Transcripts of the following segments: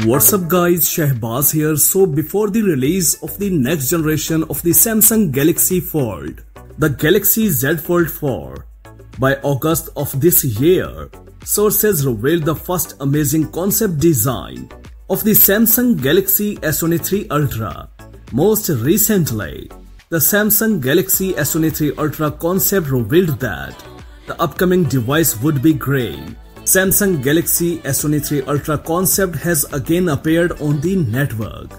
What's up guys, Shahbaz here. So before the release of the next generation of the Samsung Galaxy Fold, the Galaxy Z Fold 4, by August of this year, sources revealed the first amazing concept design of the Samsung Galaxy S23 Ultra. Most recently, the Samsung Galaxy S23 Ultra concept revealed that the upcoming device would be grey. Samsung Galaxy S23 Ultra concept has again appeared on the network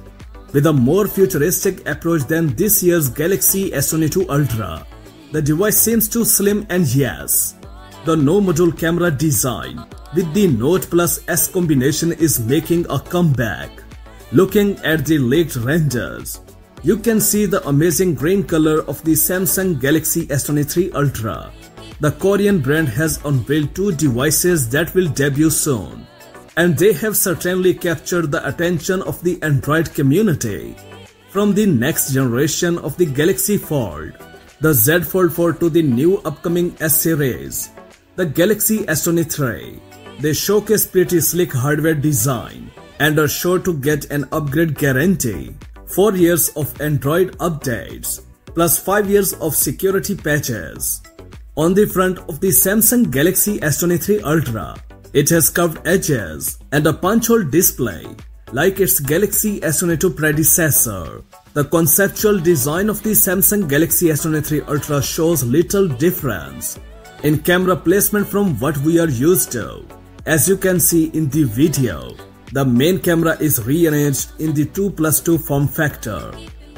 with a more futuristic approach than this year's Galaxy S22 Ultra. The device seems too slim, and yes, the no-module camera design with the Note Plus S combination is making a comeback. Looking at the leaked renders, you can see the amazing green color of the Samsung Galaxy S23 Ultra. The Korean brand has unveiled two devices that will debut soon, and they have certainly captured the attention of the Android community. From the next generation of the Galaxy Fold, the Z Fold 4 to the new upcoming S series, the Galaxy S23, they showcase pretty slick hardware design and are sure to get an upgrade guarantee, 4 years of Android updates, plus 5 years of security patches. On the front of the Samsung Galaxy S23 Ultra, it has curved edges and a punch-hole display like its Galaxy S22 predecessor. The conceptual design of the Samsung Galaxy S23 Ultra shows little difference in camera placement from what we are used to. As you can see in the video, the main camera is rearranged in the 2+2 form factor.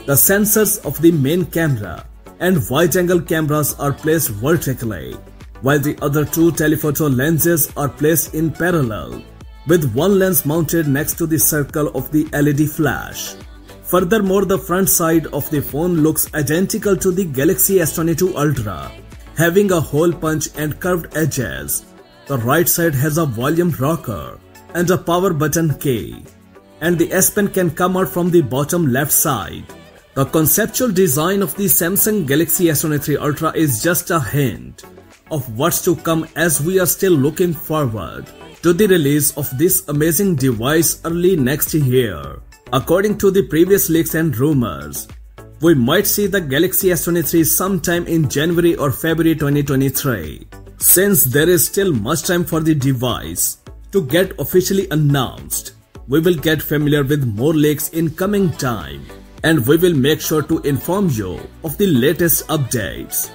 The sensors of the main camera and wide-angle cameras are placed vertically, while the other two telephoto lenses are placed in parallel, with one lens mounted next to the circle of the LED flash. Furthermore, the front side of the phone looks identical to the Galaxy S22 Ultra, having a hole punch and curved edges. The right side has a volume rocker and a power button key, and the S Pen can come out from the bottom left side. The conceptual design of the Samsung Galaxy S23 Ultra is just a hint of what's to come, as we are still looking forward to the release of this amazing device early next year. According to the previous leaks and rumors, we might see the Galaxy S23 sometime in January or February 2023. Since there is still much time for the device to get officially announced, we will get familiar with more leaks in coming time, and we will make sure to inform you of the latest updates.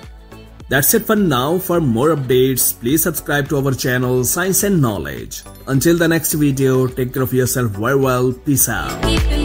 That's it for now. For more updates, please subscribe to our channel Science and Knowledge. Until the next video, take care of yourself very well. Peace out.